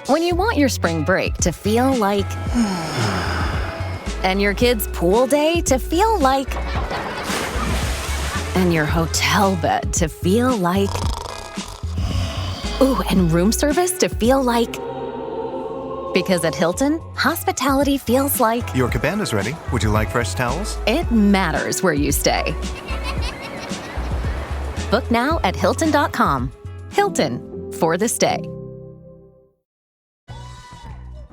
When you want your spring break to feel like... and your kids' pool day to feel like... and your hotel bed to feel like... ooh, and room service to feel like... because at Hilton, hospitality feels like... Your cabana's ready. Would you like fresh towels? It matters where you stay. Book now at Hilton.com. Hilton, for the stay.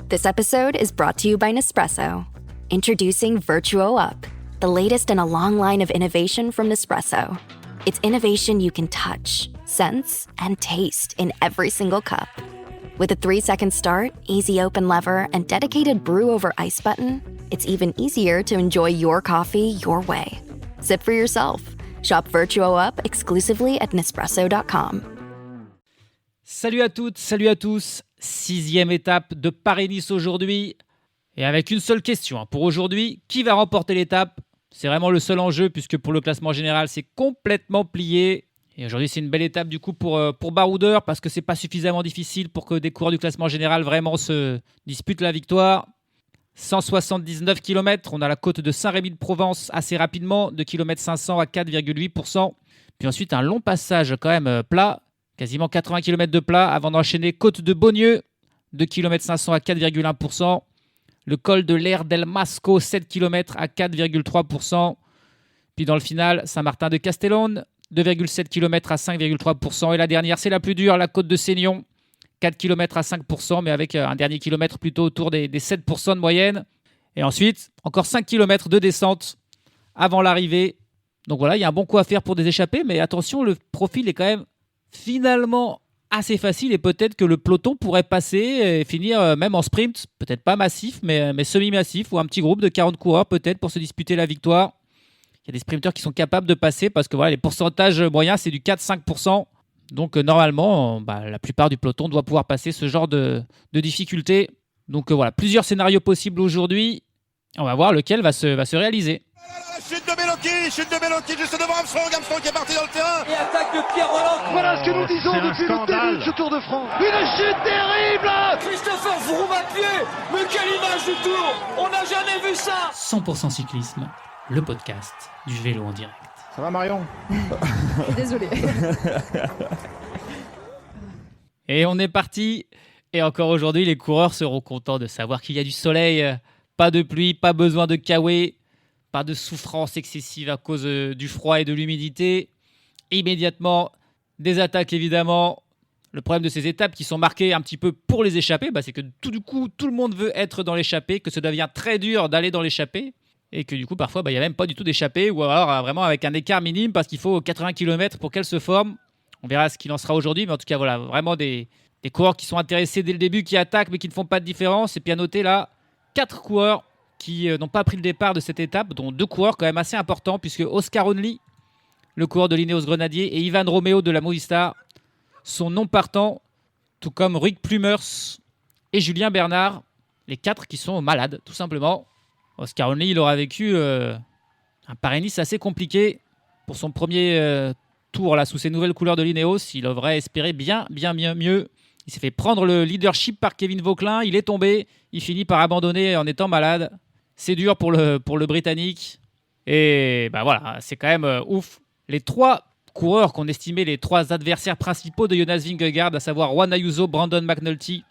This episode is brought to you by Nespresso. Introducing Vertuo Up, the latest in a long line of innovation from Nespresso. It's innovation you can touch, sense, and taste in every single cup. With a 3-second start, easy open lever, and dedicated brew over ice button, it's even easier to enjoy your coffee your way. Sip for yourself. Shop Vertuo Up exclusively at Nespresso.com. Salut à toutes, salut à tous. 6e étape de Paris-Nice aujourd'hui. Et avec une seule question pour aujourd'hui, qui va remporter l'étape? C'est vraiment le seul enjeu puisque pour le classement général, c'est complètement plié. Et aujourd'hui, c'est une belle étape du coup pour Baroudeur parce que c'est pas suffisamment difficile pour que des coureurs du classement général vraiment se disputent la victoire. 179 km, on a la côte de Saint-Rémy-de-Provence assez rapidement, de km 500 à 4,8%. Puis ensuite, un long passage quand même plat, quasiment 80 km de plat avant d'enchaîner côte de Beaunieu, de km 500 à 4,1%. Le col de l'Aire del Masco, 7 km à 4,3%. Puis dans le final, Saint-Martin de Castellón, 2,7 km à 5,3%. Et la dernière, c'est la plus dure, la côte de Seignon, 4 km à 5%, mais avec un dernier kilomètre plutôt autour des 7% de moyenne. Et ensuite, encore 5 km de descente avant l'arrivée. Donc voilà, il y a un bon coup à faire pour des échappées, mais attention, le profil est quand même finalement assez facile et peut-être que le peloton pourrait passer et finir même en sprint, peut-être pas massif, mais semi-massif, ou un petit groupe de 40 coureurs peut-être pour se disputer la victoire. Il y a des sprinteurs qui sont capables de passer parce que voilà, les pourcentages moyens, c'est du 4-5%. Donc normalement, la plupart du peloton doit pouvoir passer ce genre de difficultés. Donc voilà, plusieurs scénarios possibles aujourd'hui. On va voir lequel va se réaliser. Chute de Bellocchi juste devant Armstrong qui est parti dans le terrain. Et attaque de Pierre Rolland. Voilà ce que nous disons depuis le début de ce Tour de France. Une chute terrible. Christopher Froome à pied. Mais quelle image du Tour. On n'a jamais vu ça. 100% cyclisme, le podcast du vélo en direct. Ça va Marion? Désolé. Et on est parti. Et encore aujourd'hui, les coureurs seront contents de savoir qu'il y a du soleil, pas de pluie, pas besoin de kawaii, pas de souffrance excessive à cause du froid et de l'humidité. Immédiatement, des attaques évidemment. Le problème de ces étapes qui sont marquées un petit peu pour les échappées, c'est que tout le monde veut être dans l'échappée, que ça devient très dur d'aller dans l'échappée. Et que du coup, parfois, il n'y a même pas du tout d'échappée, ou alors vraiment avec un écart minime, parce qu'il faut 80 km pour qu'elle se forme. On verra ce qu'il en sera aujourd'hui, mais en tout cas, voilà, vraiment des coureurs qui sont intéressés dès le début, qui attaquent, mais qui ne font pas de différence. Et puis à noter là, 4 coureurs qui n'ont pas pris le départ de cette étape, dont 2 coureurs quand même assez importants, puisque Oscar Only, le coureur de l'Ineos Grenadier, et Ivan Romeo de la Movistar sont non partants, tout comme Ruik Plumers et Julien Bernard, les 4 qui sont malades, tout simplement. Oscar Only, il aura vécu un Paris-Nice assez compliqué pour son premier tour là, sous ses nouvelles couleurs de l'Ineos. Il devrait espérer bien mieux. Il s'est fait prendre le leadership par Kevin Vauquelin. Il est tombé. Il finit par abandonner en étant malade. C'est dur pour le Britannique. Et voilà, c'est quand même ouf. Les 3 coureurs qu'on estimait les 3 adversaires principaux de Jonas Vingegaard, à savoir Juan Ayuso, Brandon McNulty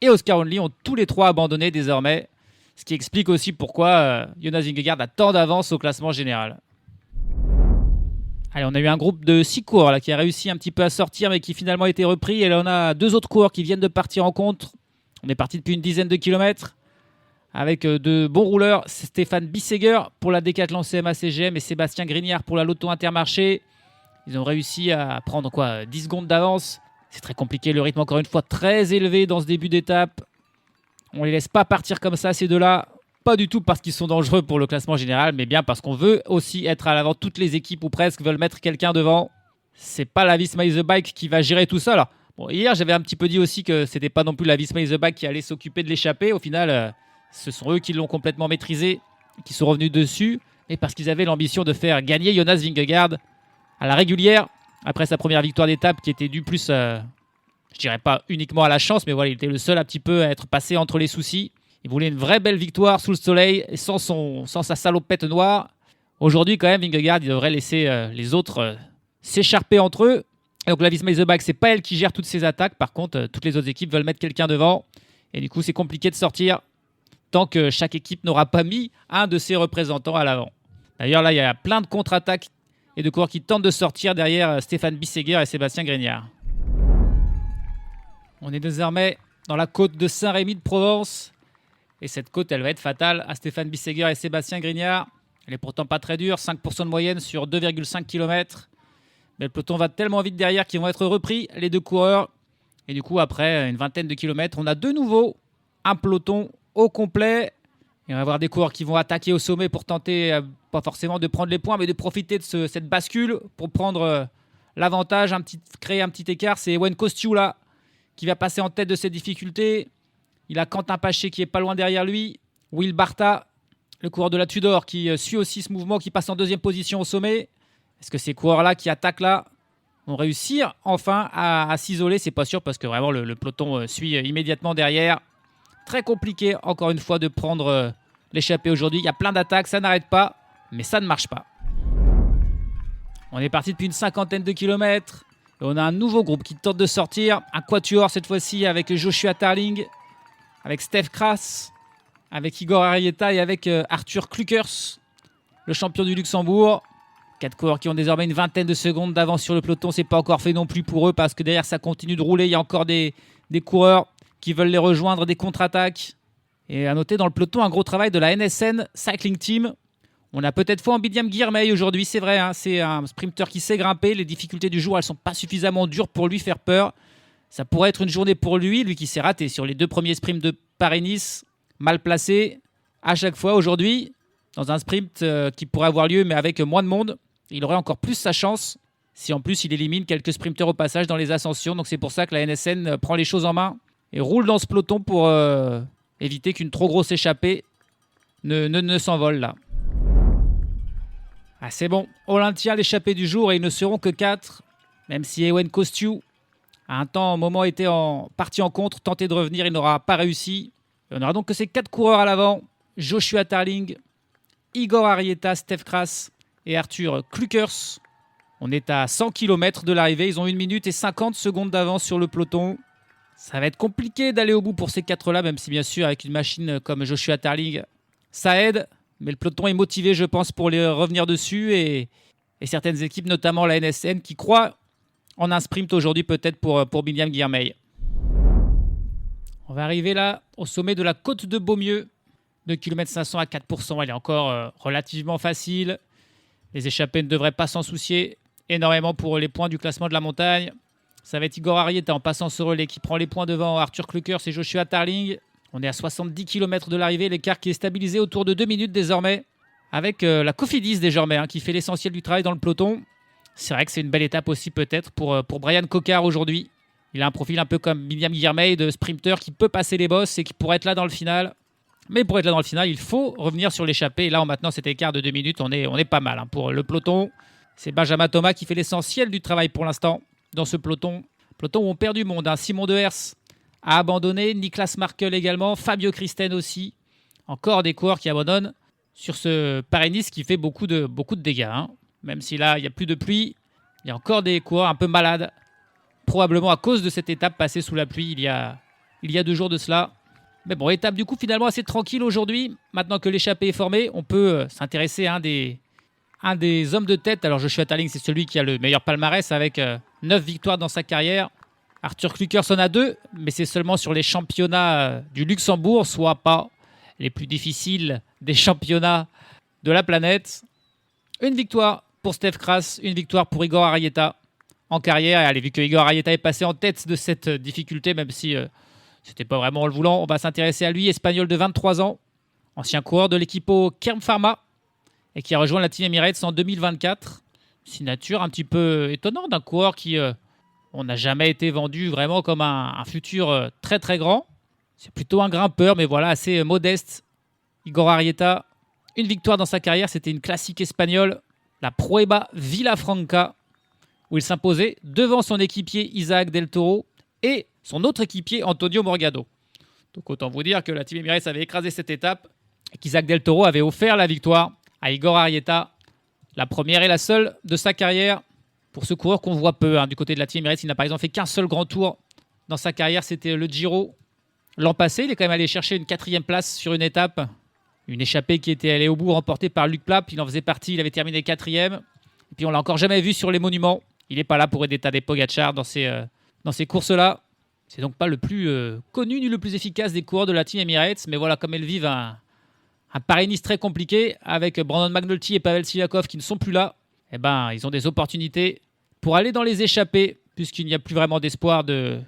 et Oscar Only, ont tous les 3 abandonné désormais. Ce qui explique aussi pourquoi Jonas Vingegaard a tant d'avance au classement général. Allez, on a eu un groupe de 6 coureurs là, qui a réussi un petit peu à sortir, mais qui finalement a été repris. Et là, on a 2 autres coureurs qui viennent de partir en contre. On est parti depuis une dizaine de kilomètres avec de bons rouleurs. C'est Stéphane Bissegger pour la Decathlon CMA CGM et Sébastien Grignard pour la Lotto Intermarché. Ils ont réussi à prendre 10 secondes d'avance. C'est très compliqué, le rythme encore une fois très élevé dans ce début d'étape. On les laisse pas partir comme ça, ces deux-là. Pas du tout parce qu'ils sont dangereux pour le classement général, mais bien parce qu'on veut aussi être à l'avant. Toutes les équipes ou presque veulent mettre quelqu'un devant. C'est pas la Visma Is The Bike qui va gérer tout ça. Alors, hier, j'avais un petit peu dit aussi que c'était pas non plus la Visma Is The Bike qui allait s'occuper de l'échappée. Au final, ce sont eux qui l'ont complètement maîtrisé, qui sont revenus dessus, et parce qu'ils avaient l'ambition de faire gagner Jonas Vingegaard à la régulière, après sa première victoire d'étape qui était due plus Je dirais pas uniquement à la chance, mais voilà, il était le seul un petit peu à être passé entre les soucis. Il voulait une vraie belle victoire sous le soleil, et sans sa salopette noire. Aujourd'hui, quand même, Vingegaard, il devrait laisser les autres s'écharper entre eux. Et donc la Visma Isobike, c'est pas elle qui gère toutes ces attaques. Par contre, toutes les autres équipes veulent mettre quelqu'un devant. Et du coup, c'est compliqué de sortir tant que chaque équipe n'aura pas mis un de ses représentants à l'avant. D'ailleurs, là, il y a plein de contre-attaques et de coureurs qui tentent de sortir derrière Stéphane Bissegger et Sébastien Grignard. On est désormais dans la côte de Saint-Rémy de Provence. Et cette côte, elle va être fatale à Stéphane Bissegger et Sébastien Grignard. Elle est pourtant pas très dure, 5% de moyenne sur 2,5 km. Mais le peloton va tellement vite derrière qu'ils vont être repris, les deux coureurs. Et du coup, après une vingtaine de kilomètres, on a de nouveau un peloton au complet. Et on va avoir des coureurs qui vont attaquer au sommet pour tenter, pas forcément de prendre les points, mais de profiter de cette bascule pour prendre l'avantage, créer un petit écart. C'est Ewen Kostyoula qui va passer en tête de cette difficulté. Il a Quentin Paché qui est pas loin derrière lui. Will Barta, le coureur de la Tudor, qui suit aussi ce mouvement, qui passe en deuxième position au sommet. Est-ce que ces coureurs-là qui attaquent là vont réussir enfin à s'isoler? C'est pas sûr parce que vraiment le peloton suit immédiatement derrière. Très compliqué encore une fois de prendre l'échappée aujourd'hui. Il y a plein d'attaques, ça n'arrête pas, mais ça ne marche pas. On est parti depuis une cinquantaine de kilomètres. Et on a un nouveau groupe qui tente de sortir. Un quatuor cette fois-ci avec Joshua Tarling, avec Stef Kras, avec Igor Arrieta et avec Arthur Klukers, le champion du Luxembourg. 4 coureurs qui ont désormais une vingtaine de secondes d'avance sur le peloton. C'est pas encore fait non plus pour eux parce que derrière ça continue de rouler. Il y a encore des coureurs qui veulent les rejoindre, des contre-attaques. Et à noter dans le peloton un gros travail de la NSN Cycling Team. On a peut-être foi en Binyam Girmay aujourd'hui, c'est vrai. C'est un sprinter qui sait grimper. Les difficultés du jour, elles sont pas suffisamment dures pour lui faire peur. Ça pourrait être une journée pour lui qui s'est raté sur les 2 premiers sprints de Paris-Nice. Mal placé à chaque fois aujourd'hui dans un sprint qui pourrait avoir lieu mais avec moins de monde. Il aurait encore plus sa chance si en plus il élimine quelques sprinteurs au passage dans les ascensions. Donc c'est pour ça que la NSN prend les choses en main et roule dans ce peloton pour éviter qu'une trop grosse échappée ne s'envole là. Ah, c'est bon, Olympia l'échappée du jour et ils ne seront que 4. Même si Ewen Kostyoula a un moment été parti en contre, tenté de revenir, il n'aura pas réussi. Et on aura donc que ces 4 coureurs à l'avant. Joshua Tarling, Igor Arrieta, Stef Kras et Arthur Klukers. On est à 100 km de l'arrivée. Ils ont 1 minute et 50 secondes d'avance sur le peloton. Ça va être compliqué d'aller au bout pour ces 4-là, même si bien sûr avec une machine comme Joshua Tarling, ça aide. Mais le peloton est motivé, je pense, pour les revenir dessus. Et certaines équipes, notamment la NSN, qui croient en un sprint aujourd'hui peut-être pour Binyam Girmay. On va arriver là au sommet de la côte de Beaumieu. 2 km 500 à 4%. Elle est encore relativement facile. Les échappés ne devraient pas s'en soucier énormément pour les points du classement de la montagne. Ça va être Igor Arrieta en passant ce relais qui prend les points devant Arthur Klukers et Joshua Tarling. On est à 70 km de l'arrivée. L'écart qui est stabilisé autour de 2 minutes désormais. Avec la Cofidis désormais qui fait l'essentiel du travail dans le peloton. C'est vrai que c'est une belle étape aussi peut-être pour Brian Cocard aujourd'hui. Il a un profil un peu comme Binyam Girmay de sprinter qui peut passer les bosses et qui pourrait être là dans le final. Mais pour être là dans le final, il faut revenir sur l'échappée. Et là, maintenant, cet écart de 2 minutes, on est pas mal pour le peloton. C'est Benjamin Thomas qui fait l'essentiel du travail pour l'instant dans ce peloton. Peloton où on perd du monde. Simon Dehers a abandonné, Niklas Markel également, Fabio Christen aussi. Encore des coureurs qui abandonnent sur ce Paris-Nice qui fait beaucoup de dégâts. Même si là, il n'y a plus de pluie, il y a encore des coureurs un peu malades. Probablement à cause de cette étape passée sous la pluie il y a 2 jours de cela. Mais bon, étape du coup finalement assez tranquille aujourd'hui. Maintenant que l'échappée est formée, on peut s'intéresser à un des hommes de tête. Alors Joshua Tarling, c'est celui qui a le meilleur palmarès avec 9 victoires dans sa carrière. Arthur Klukers en a 2, mais c'est seulement sur les championnats du Luxembourg, soit pas les plus difficiles des championnats de la planète. Une victoire pour Stef Kras, une victoire pour Igor Arrieta en carrière. Et allez, vu que Igor Arrieta est passé en tête de cette difficulté, même si c'était pas vraiment en le voulant, on va s'intéresser à lui, espagnol de 23 ans, ancien coureur de l'équipe Kerm Pharma et qui a rejoint la Team Emirates en 2024. Signature un petit peu étonnante d'un coureur qui on n'a jamais été vendu vraiment comme un futur très très grand. C'est plutôt un grimpeur, mais voilà, assez modeste. Igor Arrieta, une victoire dans sa carrière, c'était une classique espagnole, la Prueba Villafranca, où il s'imposait devant son équipier Isaac Del Toro et son autre équipier Antonio Morgado. Donc autant vous dire que la Team Emirates avait écrasé cette étape et qu'Isaac Del Toro avait offert la victoire à Igor Arrieta, la première et la seule de sa carrière. Pour ce coureur qu'on voit peu du côté de la Team Emirates, il n'a par exemple fait qu'un seul grand tour dans sa carrière, c'était le Giro. L'an passé, il est quand même allé chercher une 4e place sur une étape, une échappée qui était allée au bout, remportée par Luc Plapp. Il en faisait partie, il avait terminé 4e. Et puis on l'a encore jamais vu sur les monuments. Il n'est pas là pour aider Tadej Pogacar dans ces courses-là. C'est donc pas le plus connu ni le plus efficace des coureurs de la Team Emirates. Mais voilà, comme elles vivent un Paris-Nice très compliqué, avec Brandon McNulty et Pavel Sivakov qui ne sont plus là, eh ben, ils ont des opportunités pour aller dans les échappées, puisqu'il n'y a plus vraiment d'espoir de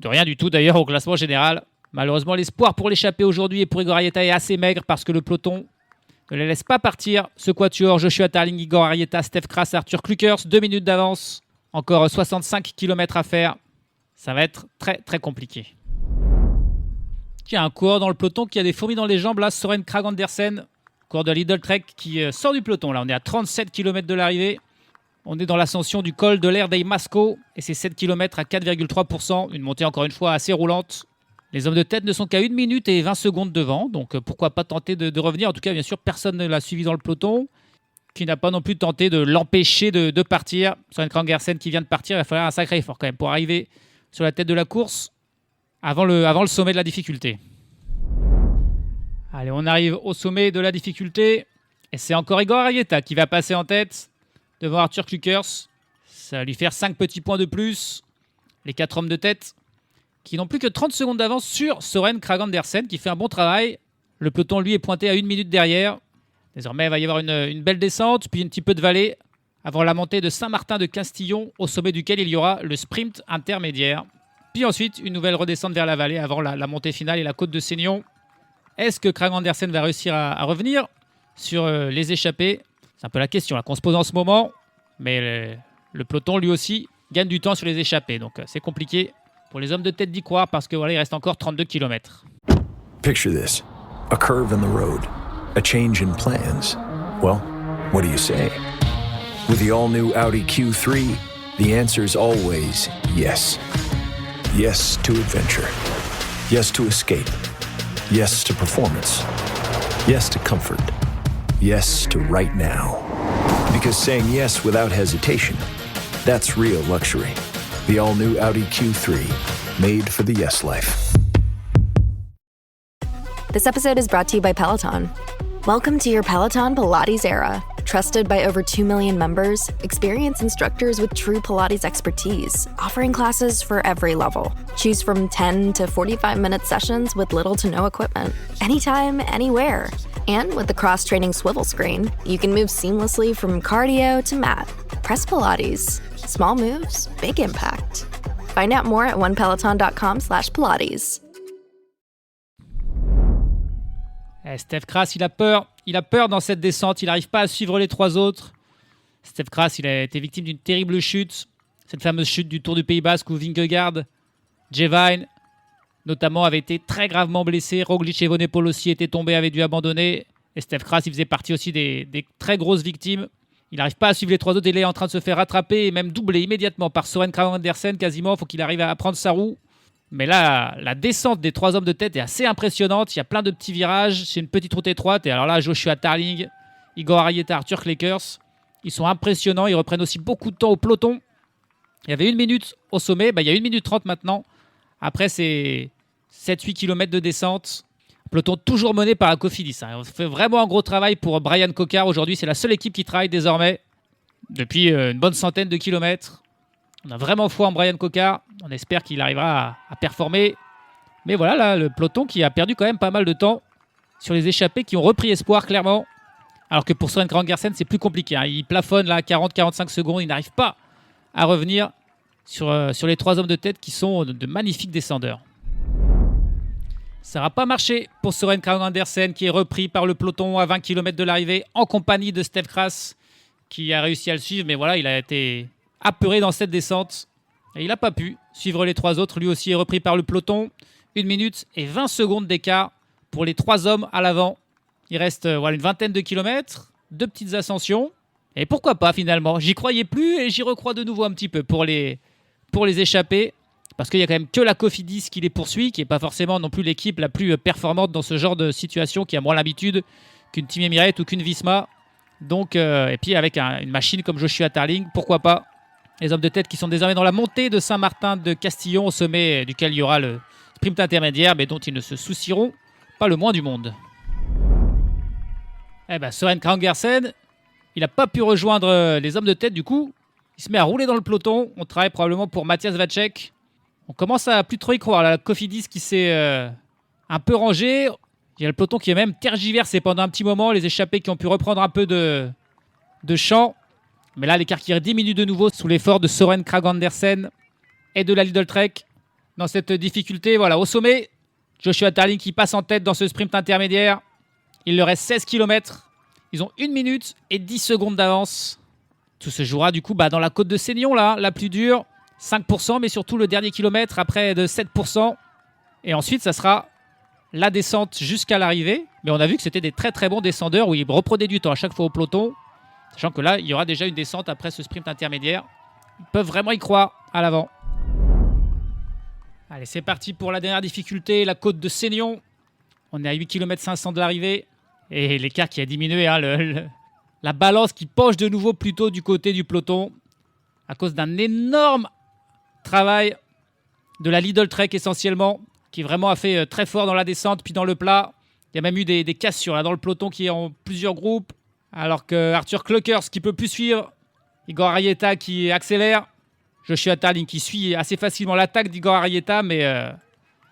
rien du tout d'ailleurs au classement général. Malheureusement, l'espoir pour l'échappée aujourd'hui et pour Igor Arrieta est assez maigre parce que le peloton ne les laisse pas partir. Ce quatuor, Joshua Tarling, Igor Arrieta, Stef Kras, Arthur Klukers, 2 minutes d'avance. Encore 65 km à faire. Ça va être très très compliqué. Il y a un coureur dans le peloton qui a des fourmis dans les jambes là, Søren Kragh Andersen, coureur de Lidl Trek qui sort du peloton. Là, on est à 37 km de l'arrivée. On est dans l'ascension du col de l'Air dei Masco et c'est 7 km à 4,3%. Une montée encore une fois assez roulante. Les hommes de tête ne sont qu'à 1 minute et 20 secondes devant, donc pourquoi pas tenter de revenir. En tout cas, bien sûr, personne ne l'a suivi dans le peloton, qui n'a pas non plus tenté de l'empêcher de partir. Søren Kragh Andersen qui vient de partir, il va falloir un sacré effort quand même pour arriver sur la tête de la course avant le sommet de la difficulté. Allez, on arrive au sommet de la difficulté et c'est encore Igor Arrieta qui va passer en tête devant Arthur Klukers. Ça va lui faire 5 petits points de plus. Les 4 hommes de tête qui n'ont plus que 30 secondes d'avance sur Søren Kragh Andersen qui fait un bon travail. Le peloton, lui, est pointé à 1 minute derrière. Désormais, il va y avoir une belle descente, puis un petit peu de vallée avant la montée de Saint-Martin de Castillon, au sommet duquel il y aura le sprint intermédiaire. Puis ensuite, une nouvelle redescente vers la vallée avant la montée finale et la côte de Seignon. Est-ce que Kragh Andersen va réussir à revenir sur les échappées? C'est un peu la question là, qu'on se pose en ce moment. Mais le peloton, lui aussi, gagne du temps sur les échappées. Donc c'est compliqué pour les hommes de tête d'y croire parce que voilà, il reste encore 32 km. Picture this. A curve in the road. A change in plans. Well, what do you say? With the all-new Audi Q3, the answer is always yes. Yes to adventure. Yes to escape. Yes to performance. Yes to comfort. Yes to right now. Because saying yes without hesitation, that's real luxury. The all-new Audi Q3, made for the yes life. This episode is brought to you by Peloton. Welcome to your Peloton Pilates era. Trusted by over 2 million members, experienced instructors with true Pilates expertise, offering classes for every level. Choose from 10 to 45-minute sessions with little to no equipment. Anytime, anywhere. And with the cross-training swivel screen, you can move seamlessly from cardio to mat. Press Pilates. Small moves, big impact. Find out more at onepeloton.com/Pilates. Stef Kras, il a peur dans cette descente, il n'arrive pas à suivre les 3 autres. Stef Kras, il a été victime d'une terrible chute, cette fameuse chute du Tour du Pays Basque où Vingegaard, Jevine, notamment, avait été très gravement blessé. Roglic et Evenepoel aussi étaient tombés, avaient dû abandonner. Et Stef Kras, il faisait partie aussi des très grosses victimes. Il n'arrive pas à suivre les 3 autres, il est en train de se faire rattraper et même doubler immédiatement par Søren Kragh Andersen quasiment. Il faut qu'il arrive à prendre sa roue. Mais là, la descente des 3 hommes de tête est assez impressionnante. Il y a plein de petits virages. C'est une petite route étroite. Et alors là, Joshua Tarling, Igor Arrieta, Arthur Klukers, ils sont impressionnants. Ils reprennent aussi beaucoup de temps au peloton. Il y avait 1 minute au sommet. Il y a 1 minute 30 maintenant. Après, c'est 7-8 km de descente. Peloton toujours mené par Cofidis. On fait vraiment un gros travail pour Brian Cocard. Aujourd'hui, c'est la seule équipe qui travaille désormais depuis une bonne centaine de kilomètres. On a vraiment foi en Brian Cocard. On espère qu'il arrivera à performer. Mais voilà, là, le peloton qui a perdu quand même pas mal de temps sur les échappées qui ont repris espoir, clairement. Alors que pour Søren Kragh Andersen, c'est plus compliqué. Il plafonne là à 40-45 secondes. Il n'arrive pas à revenir sur les 3 hommes de tête qui sont de magnifiques descendeurs. Ça n'aura pas marché pour Søren Kragh Andersen qui est repris par le peloton à 20 km de l'arrivée en compagnie de Stef Kras qui a réussi à le suivre. Mais voilà, il a été apeuré dans cette descente et il n'a pas pu suivre les 3 autres. Lui aussi est repris par le peloton. 1 minute et 20 secondes d'écart pour les 3 hommes à l'avant. Il reste une vingtaine de kilomètres, 2 petites ascensions. Et pourquoi pas finalement? J'y croyais plus et j'y recrois de nouveau un petit peu pour les échappées. Parce qu'il y a quand même que la Cofidis qui les poursuit, qui n'est pas forcément non plus l'équipe la plus performante dans ce genre de situation, qui a moins l'habitude qu'une Team Emirates ou qu'une Visma. Donc, et puis avec une machine comme Joshua Tarling, pourquoi pas. Les hommes de tête qui sont désormais dans la montée de Saint-Martin de Castillon, au sommet duquel il y aura le sprint intermédiaire, mais dont ils ne se soucieront pas le moins du monde. Søren Kragh Andersen, il n'a pas pu rejoindre les hommes de tête du coup. Il se met à rouler dans le peloton. On travaille probablement pour Matthias Vacek. On commence à plus trop y croire. La Cofidis qui s'est un peu rangée. Il y a le peloton qui est même tergiversé pendant un petit moment. Les échappés qui ont pu reprendre un peu de champ. Mais là, l'écart qui diminue de nouveau sous l'effort de Søren Kragh Andersen et de la Lidl Trek. Dans cette difficulté, voilà, au sommet, Joshua Tarling qui passe en tête dans ce sprint intermédiaire. Il leur reste 16 km. Ils ont 1 minute et 10 secondes d'avance. Tout se jouera du coup dans la côte de Seignon, là, la plus dure. 5%, mais surtout le dernier kilomètre à près de 7%. Et ensuite, ça sera la descente jusqu'à l'arrivée. Mais on a vu que c'était des très très bons descendeurs où ils reprenaient du temps à chaque fois au peloton. Sachant que là, il y aura déjà une descente après ce sprint intermédiaire. Ils peuvent vraiment y croire à l'avant. Allez, c'est parti pour la dernière difficulté, la côte de Seignon. On est à 8 km 500 de l'arrivée. Et l'écart qui a diminué, la balance qui penche de nouveau plutôt du côté du peloton. À cause d'un énorme travail de la Lidl Trek essentiellement, qui vraiment a fait très fort dans la descente puis dans le plat. Il y a même eu des cassures dans le peloton qui est en plusieurs groupes. Alors que Arthur Kleukers qui peut plus suivre. Igor Arrieta qui accélère. Joshua Tarling qui suit assez facilement l'attaque d'Igor Arrieta. Mais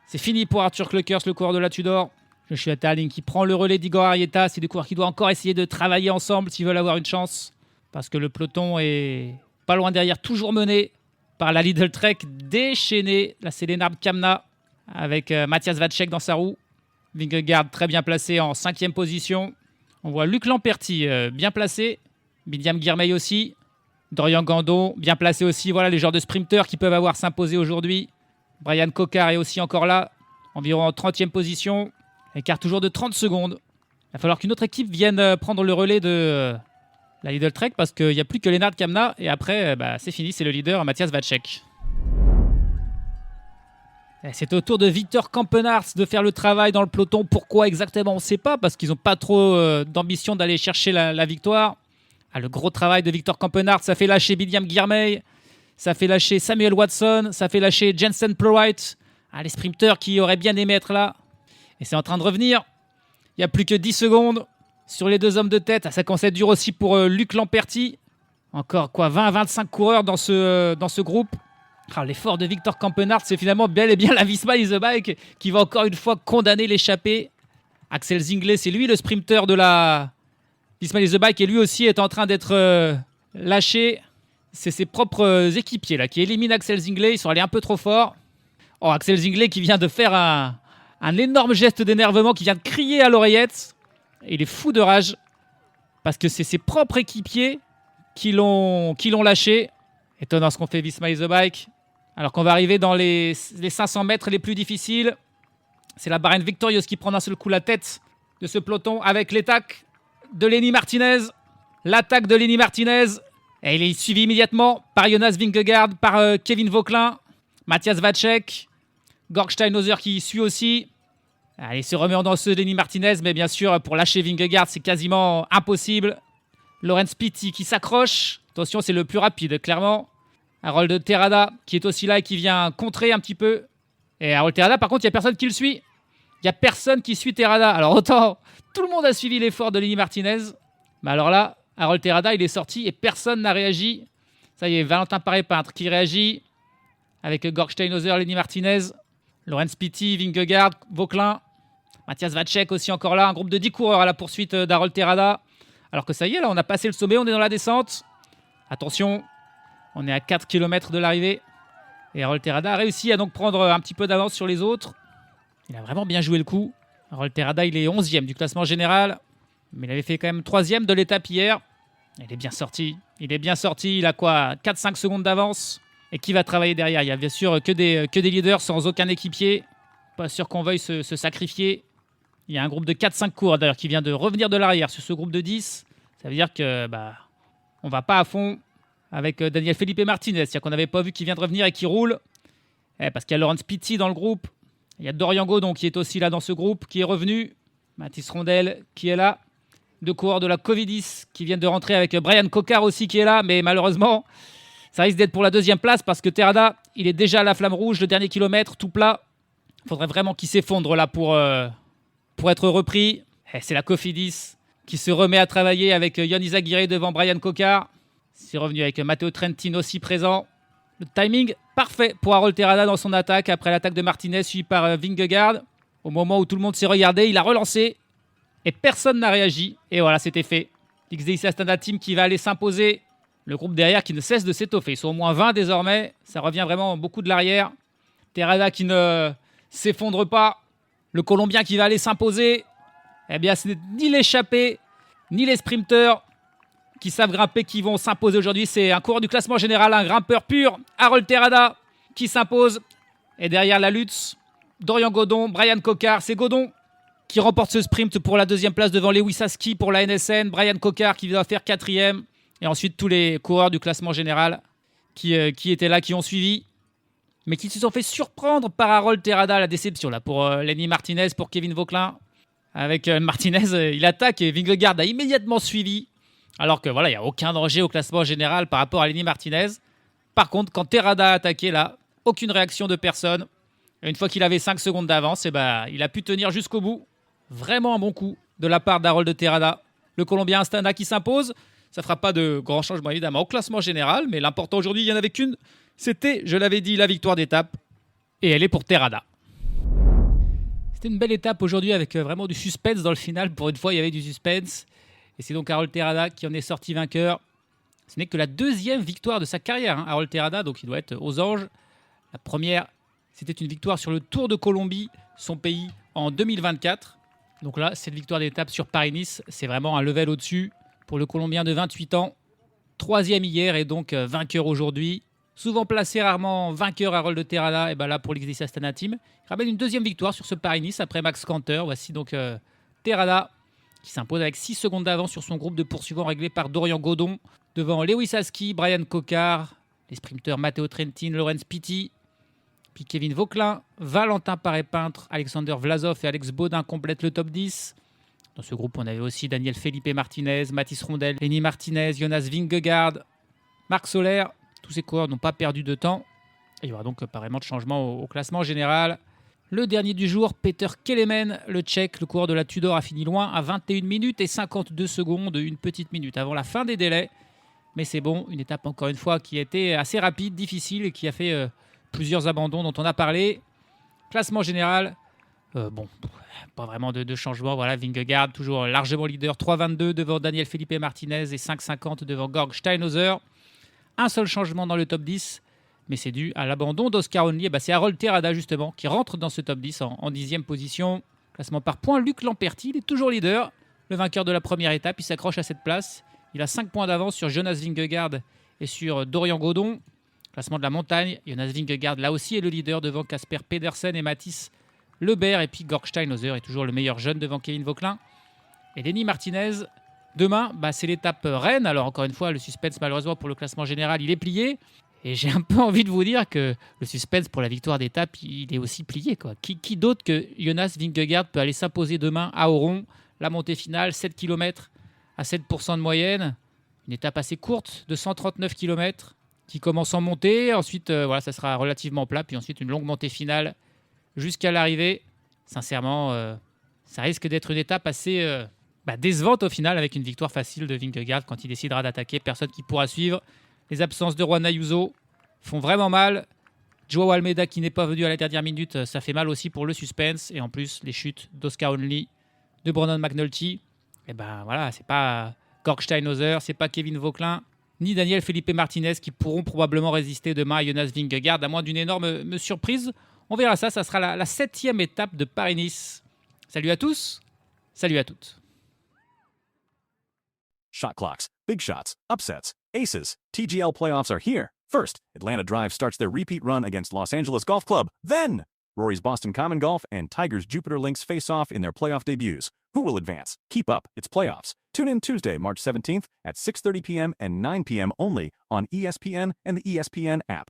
c'est fini pour Arthur Kleukers, le coureur de la Tudor. Joshua Tarling qui prend le relais d'Igor Arrieta. C'est des coureurs qui doivent encore essayer de travailler ensemble s'ils veulent avoir une chance. Parce que le peloton est pas loin derrière, toujours mené par la Lidl Trek déchaînée. Là, c'est Lennart Kamna avec Matthias Vacek dans sa roue. Vingegaard très bien placé en 5e position. On voit Luc Lamperti bien placé. Binyam Girmay aussi. Dorian Gandon bien placé aussi. Voilà les genres de sprinteurs qui peuvent avoir s'imposer aujourd'hui. Brian Cocard est aussi encore là. Environ en 30e position. Écart toujours de 30 secondes. Il va falloir qu'une autre équipe vienne prendre le relais de la Lidl Trek parce qu'il n'y a plus que Lennart Kamna. Et après, c'est fini. C'est le leader Matthias Vacek. C'est au tour de Victor Kampenaerts de faire le travail dans le peloton. Pourquoi exactement, on ne sait pas, parce qu'ils n'ont pas trop d'ambition d'aller chercher la victoire. Le gros travail de Victor Kampenaerts, ça fait lâcher Binyam Girmay, ça fait lâcher Samuel Watson, ça fait lâcher Jensen Plowright. Les sprinteurs qui auraient bien aimé être là. Et c'est en train de revenir. Il n'y a plus que 10 secondes sur les deux hommes de tête. Ça commence à être dur aussi pour Luc Lamperti. Encore 20-25 coureurs dans ce groupe. L'effort de Victor Kampenaerts, c'est finalement bel et bien la Visma is the Bike qui va encore une fois condamner l'échappée. Axel Zinglet, c'est lui le sprinter de la Visma is the Bike et lui aussi est en train d'être lâché. C'est ses propres équipiers là, qui éliminent Axel Zinglet. Ils sont allés un peu trop fort. Axel Zinglet qui vient de faire un énorme geste d'énervement, qui vient de crier à l'oreillette. Et il est fou de rage parce que c'est ses propres équipiers qui l'ont lâché. Étonnant ce qu'on fait Visma is the Bike. Alors qu'on va arriver dans les 500 mètres les plus difficiles. C'est la Bahrain Victorious qui prend d'un seul coup la tête de ce peloton avec l'attaque de Lenny Martinez. L'attaque de Lenny Martinez. Et il est suivi immédiatement par Jonas Vingegaard, par Kevin Vauquelin, Matthias Vacek, Georg Steinhauser qui suit aussi. Il se remet en danseuse Lenny Martinez, mais bien sûr, pour lâcher Vingegaard, c'est quasiment impossible. Laurens Pitti qui s'accroche. Attention, c'est le plus rapide, clairement. Harold Terrada qui est aussi là et qui vient contrer un petit peu. Et Harold Terrada, par contre, il n'y a personne qui le suit. Il n'y a personne qui suit Terrada. Alors autant, tout le monde a suivi l'effort de Lenny Martinez. Mais alors là, Harold Terrada, il est sorti et personne n'a réagi. Ça y est, Valentin Paré-Peintre qui réagit avec Georg Steinhauser, Lenny Martinez, Laurens Pitti, Vingegaard, Vauquelin, Matthias Vacek aussi encore là. Un groupe de 10 coureurs à la poursuite d'Harold Terrada. Alors que ça y est, là, on a passé le sommet, on est dans la descente. Attention, on est à 4 km de l'arrivée. Et Harold Terrada a réussi à donc prendre un petit peu d'avance sur les autres. Il a vraiment bien joué le coup. Harold Terrada, il est 11e du classement général. Mais il avait fait quand même 3e de l'étape hier. Il est bien sorti. Il a 4-5 secondes d'avance. Et qui va travailler derrière? Il y a bien sûr que des leaders sans aucun équipier. Pas sûr qu'on veuille se sacrifier. Il y a un groupe de 4-5 coureurs d'ailleurs qui vient de revenir de l'arrière sur ce groupe de 10. Ça veut dire que on va pas à fond avec Daniel Felipe Martinez. C'est-à-dire qu'on n'avait pas vu qu'il vient de revenir et qui roule. Parce qu'il y a Laurence Pitty dans le groupe. Il y a Dorian Godon qui est aussi là dans ce groupe, qui est revenu. Mathis Rondel qui est là. 2 coureurs de la Cofidis qui viennent de rentrer avec Brian Cocard aussi qui est là. Mais malheureusement, ça risque d'être pour la 2e place parce que Terrada, il est déjà à la flamme rouge, le dernier kilomètre, tout plat. Il faudrait vraiment qu'il s'effondre là pour être repris. C'est la Cofidis qui se remet à travailler avec Yann Izaguirre devant Brian Cocard. C'est revenu avec Matteo Trentin aussi présent. Le timing parfait pour Harold Terrada dans son attaque après l'attaque de Martinez suivi par Vingegaard. Au moment où tout le monde s'est regardé, il a relancé et personne n'a réagi. Et voilà, c'était fait. XDIC Astana Team qui va aller s'imposer. Le groupe derrière qui ne cesse de s'étoffer. Ils sont au moins 20 désormais. Ça revient vraiment beaucoup de l'arrière. Terrada qui ne s'effondre pas. Le Colombien qui va aller s'imposer. Eh bien, ce n'est ni l'échappée, ni les sprinteurs qui savent grimper qui vont s'imposer aujourd'hui. C'est un coureur du classement général, un grimpeur pur. Harold Terrada qui s'impose. Et derrière la lutte, Dorian Godon, Brian Cocard. C'est Godon qui remporte ce sprint pour la 2e place devant Lewis Aski pour la NSN. Brian Cocard qui va faire 4e. Et ensuite, tous les coureurs du classement général qui étaient là, qui ont suivi. Mais qui se sont fait surprendre par Harold Terrada. La déception là pour Lenny Martinez, pour Kevin Vauquelin. Avec Martinez, il attaque et Vingegaard a immédiatement suivi. Alors que voilà, il n'y a aucun danger au classement général par rapport à Lenny Martinez. Par contre, quand Terrada a attaqué là, aucune réaction de personne. Et une fois qu'il avait 5 secondes d'avance, il a pu tenir jusqu'au bout. Vraiment un bon coup de la part d'Harold Terrada. Le Colombien Astana qui s'impose. Ça ne fera pas de grands changements évidemment au classement général. Mais l'important aujourd'hui, il n'y en avait qu'une. C'était, je l'avais dit, la victoire d'étape. Et elle est pour Terrada. C'était une belle étape aujourd'hui avec vraiment du suspense dans le final. Pour une fois, il y avait du suspense. Et c'est donc Harold Terrada qui en est sorti vainqueur. Ce n'est que la 2e victoire de sa carrière, Harold Terrada. Donc il doit être aux anges. La première, c'était une victoire sur le Tour de Colombie, son pays, en 2024. Donc là, cette victoire d'étape sur Paris-Nice, c'est vraiment un level au-dessus pour le Colombien de 28 ans. 3e hier et donc vainqueur aujourd'hui. Souvent placé, rarement vainqueur Harold Terrada. Et bien là, pour l'XDC Astana Team, il ramène une 2e victoire sur ce Paris-Nice après Max Canter. Voici donc Terrada qui s'impose avec 6 secondes d'avance sur son groupe de poursuivants réglé par Dorian Godon. Devant Lewis Aski, Brian Cocard, les sprinteurs Matteo Trentin, Laurence Pitty, puis Kevin Vauquelin, Valentin Paré-Peintre, Alexander Vlasov et Alex Baudin complètent le top 10. Dans ce groupe, on avait aussi Daniel Felipe Martinez, Mathis Rondel, Lenny Martinez, Jonas Vingegaard, Marc Soler. Tous ces coureurs n'ont pas perdu de temps. Et il y aura donc pas vraiment de changement au classement général. Le dernier du jour, Peter Kelemen, le Tchèque, le coureur de la Tudor, a fini loin à 21 minutes et 52 secondes, une petite minute avant la fin des délais. Mais c'est bon, une étape encore une fois qui a été assez rapide, difficile et qui a fait plusieurs abandons dont on a parlé. Classement général, pas vraiment de changement. Voilà, Vingegaard toujours largement leader, 3,22 devant Daniel Felipe Martinez et 5,50 devant Georg Steinhauser. Un seul changement dans le top 10, mais c'est dû à l'abandon d'Oscar Onley. C'est Harold Terrada justement qui rentre dans ce top 10 en 10e position. Classement par points, Luc Lamperti, il est toujours leader. Le vainqueur de la première étape, il s'accroche à cette place. Il a 5 points d'avance sur Jonas Vingegaard et sur Dorian Godon. Classement de la montagne, Jonas Vingegaard là aussi est le leader devant Casper Pedersen et Mathis Lebert. Et puis Georg Steinhauser est toujours le meilleur jeune devant Kevin Vauquelin. Et Lenny Martinez, demain, c'est l'étape Rennes. Alors encore une fois, le suspense malheureusement pour le classement général, il est plié. Et j'ai un peu envie de vous dire que le suspense pour la victoire d'étape, il est aussi plié, quoi. Qui d'autre que Jonas Vingegaard peut aller s'imposer demain à Oron? La montée finale, 7 km à 7% de moyenne. Une étape assez courte de 139 km qui commence en montée. Ensuite, ça sera relativement plat. Puis ensuite, une longue montée finale jusqu'à l'arrivée. Sincèrement, ça risque d'être une étape assez décevante au final avec une victoire facile de Vingegaard quand il décidera d'attaquer. Personne qui pourra suivre. Les absences de Juan Ayuso font vraiment mal. Joao Almeida qui n'est pas venu à la dernière minute, ça fait mal aussi pour le suspense. Et en plus, les chutes d'Oscar Onley, de Brandon McNulty. Et c'est pas Georg Steinhauser, c'est pas Kevin Vauquelin, ni Daniel Felipe Martinez qui pourront probablement résister demain à Jonas Vingegaard, à moins d'une énorme surprise. On verra ça sera la 7e étape de Paris-Nice. Salut à tous, salut à toutes. Shot clocks, big shots, upsets, aces. TGL playoffs are here. First, Atlanta Drive starts their repeat run against Los Angeles Golf Club. Then, Rory's Boston Common Golf and Tiger's Jupiter Links face off in their playoff debuts. Who will advance? Keep up. It's playoffs. Tune in Tuesday, March 17th at 6:30 p.m. and 9 p.m. only on ESPN and the ESPN app.